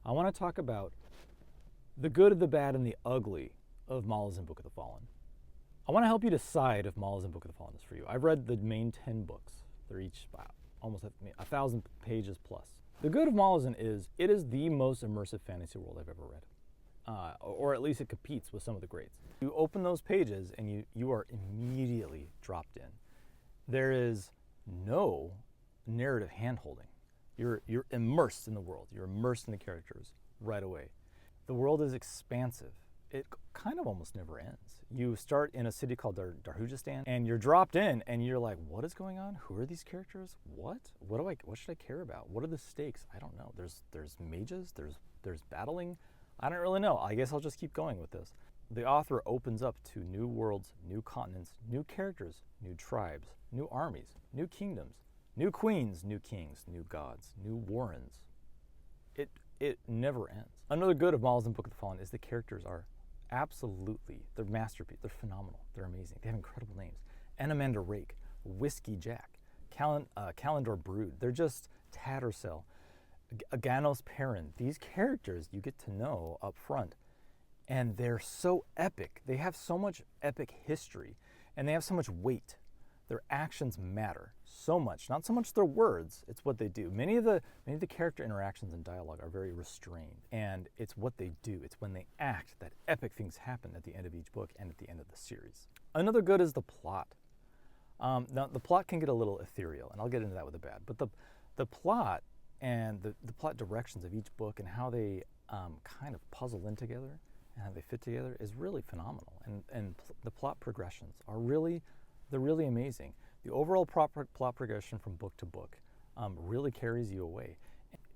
I want to talk about the good, the bad, and the ugly of Malazan Book of the Fallen. I want to help you decide if Malazan Book of the Fallen is for you. I've read the main 10 books. They're each almost 1,000 pages plus. The good of Malazan is it is the most immersive fantasy world I've ever read. Or at least it competes with some of the greats. You open those pages and you are immediately dropped in. There is no narrative hand-holding. You're immersed in the world. You're immersed in the characters right away. The world is expansive. It kind of almost never ends. You start in a city called Darhujistan, and you're dropped in, and you're like, "What is going on? Who are these characters? What should I care about? What are the stakes? I don't know. There's mages. There's battling. I don't really know. I guess I'll just keep going with this." The author opens up to new worlds, new continents, new characters, new tribes, new armies, new kingdoms, new queens, new kings, new gods, new warrens. It never ends. Another good of Malazan Book of the Fallen is the characters are they're masterpieces. They're phenomenal. They're amazing. They have incredible names. Enamanda Rake, Whiskey Jack, Calendar Brood. They're just Tattersall, Aganos Perrin. These characters you get to know up front, and they're so epic. They have so much epic history, and they have so much weight. Their actions matter so much. Not so much their words, it's what they do. Many of the character interactions and dialogue are very restrained, and it's what they do. It's when they act that epic things happen at the end of each book and at the end of the series. Another good is the plot. Now, the plot can get a little ethereal, and I'll get into that with the bad, but the plot and the plot directions of each book and how they kind of puzzle in together and how they fit together is really phenomenal. And the plot progressions are they're really amazing. The overall plot progression from book to book really carries you away.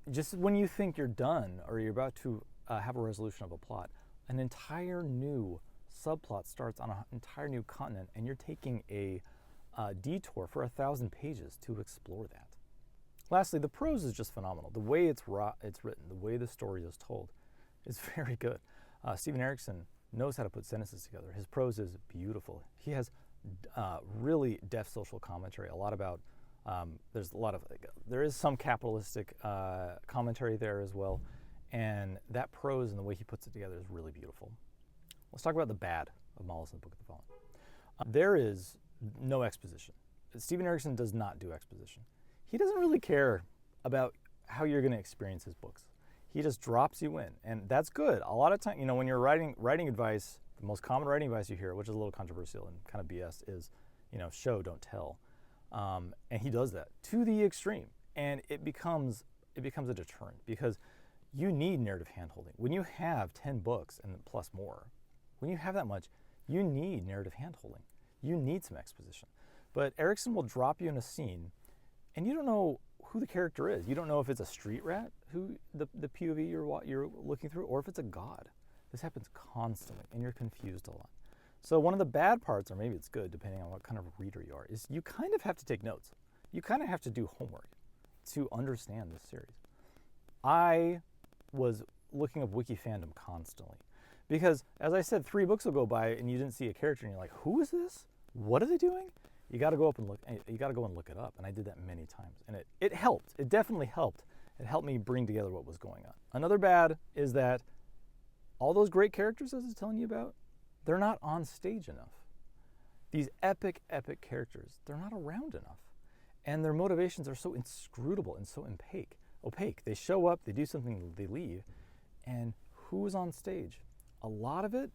Just when you think you're done or you're about to have a resolution of a plot, an entire new subplot starts on an entire new continent, and you're taking a detour for 1,000 pages to explore that. Lastly, the prose is just phenomenal. The way it's written, the way the story is told is very good. Steven Erikson knows how to put sentences together. His prose is beautiful. He has really deft social commentary. A lot about there is some capitalistic commentary there as well, and that prose and the way he puts it together is really beautiful. Let's talk about the bad of Malazan Book of the Fallen. There is no exposition. Steven Erikson does not do exposition. He doesn't really care about how you're going to experience his books. He just drops you in, and that's good. A lot of time, when you're writing advice, the most common writing advice you hear, which is a little controversial and kind of BS, is, show, don't tell. And he does that to the extreme, and it becomes a deterrent because you need narrative handholding. When you have 10 books and plus more, when you have that much, you need narrative handholding. You need some exposition. But Erikson will drop you in a scene, and you don't know who the character is. You don't know if it's a street rat, who the POV you're looking through, or if it's a god. This happens constantly, and you're confused a lot. So one of the bad parts, or maybe it's good, depending on what kind of reader you are, is you kind of have to take notes. You kind of have to do homework to understand this series. I was looking up wiki fandom constantly because, as I said, 3 books will go by and you didn't see a character, and you're like, "Who is this? What are they doing?" You got to go and look it up, and I did that many times, and it helped. It definitely helped. It helped me bring together what was going on. Another bad is that all those great characters I was telling you about, they're not on stage enough. These epic characters, they're not around enough. And their motivations are so inscrutable and so opaque. They show up, they do something, they leave. And who's on stage? A lot of it,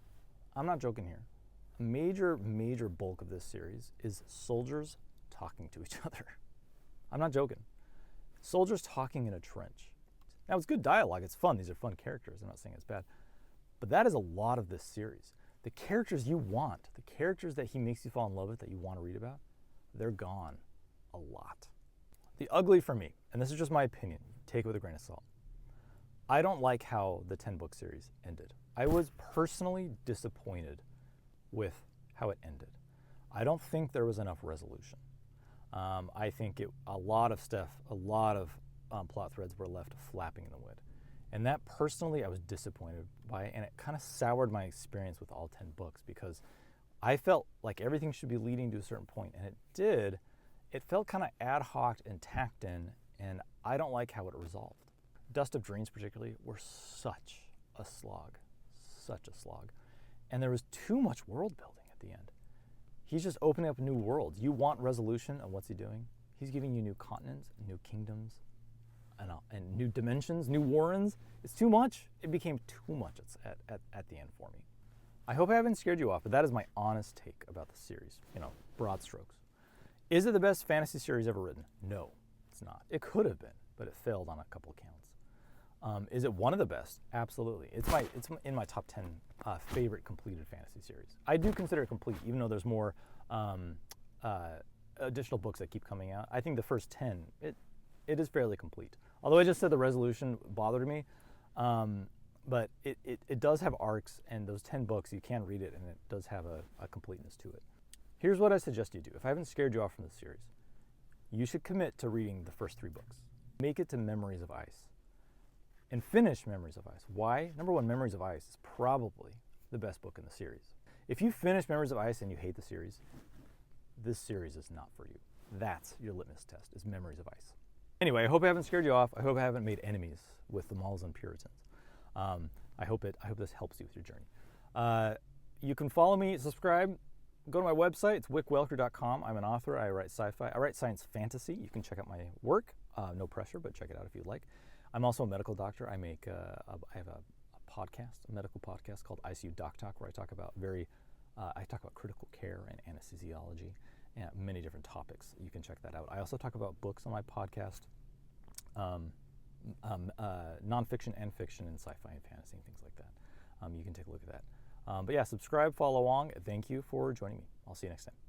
I'm not joking here, a major bulk of this series is soldiers talking to each other. I'm not joking. Soldiers talking in a trench. Now, it's good dialogue, it's fun, these are fun characters, I'm not saying it's bad. But that is a lot of this series. The characters you want, the characters that he makes you fall in love with, that you want to read about, they're gone a lot. The ugly for me, and this is just my opinion, take it with a grain of salt. I don't like how the 10-book series ended. I was personally disappointed with how it ended. I don't think there was enough resolution. I think a lot of plot threads were left flapping in the wind. And that personally I was disappointed by, and it kind of soured my experience with all 10 books because I felt like everything should be leading to a certain point, and it did. It felt kind of ad hoc and tacked in, and I don't like how it resolved. Dust of Dreams particularly, were such a slog. Such a slog. And there was too much world building at the end. He's just opening up new worlds. You want resolution, and what's he doing? He's giving you new continents, new kingdoms, and new dimensions, new Warrens. It's too much. It became too much at the end for me. I hope I haven't scared you off, but that is my honest take about the series, broad strokes. Is it the best fantasy series ever written? No, it's not. It could have been, but it failed on a couple of counts. Is it one of the best? Absolutely. It's in my top 10 favorite completed fantasy series. I do consider it complete, even though there's more additional books that keep coming out. I think the first 10, it is fairly complete. Although I just said the resolution bothered me, but it does have arcs, and those 10 books, you can read it, and it does have a completeness to it. Here's what I suggest you do. If I haven't scared you off from this series, you should commit to reading the first 3 books. Make it to Memories of Ice. And finish Memories of Ice. Why? Number one, Memories of Ice is probably the best book in the series. If you finish Memories of Ice and you hate the series, this series is not for you. That's your litmus test, is Memories of Ice. Anyway, I hope I haven't scared you off. I hope I haven't made enemies with the Malazan Puritans. I hope this helps you with your journey. You can follow me, subscribe, go to my website. It's wickwelker.com. I'm an author. I write sci-fi. I write science fantasy. You can check out my work. No pressure, but check it out if you'd like. I'm also a medical doctor. I have a podcast, a medical podcast called ICU Doc Talk, where I talk about critical care and anesthesiology and many different topics. You can check that out. I also talk about books on my podcast, nonfiction and fiction and sci-fi and fantasy and things like that. You can take a look at that. But yeah, subscribe, follow along. Thank you for joining me. I'll see you next time.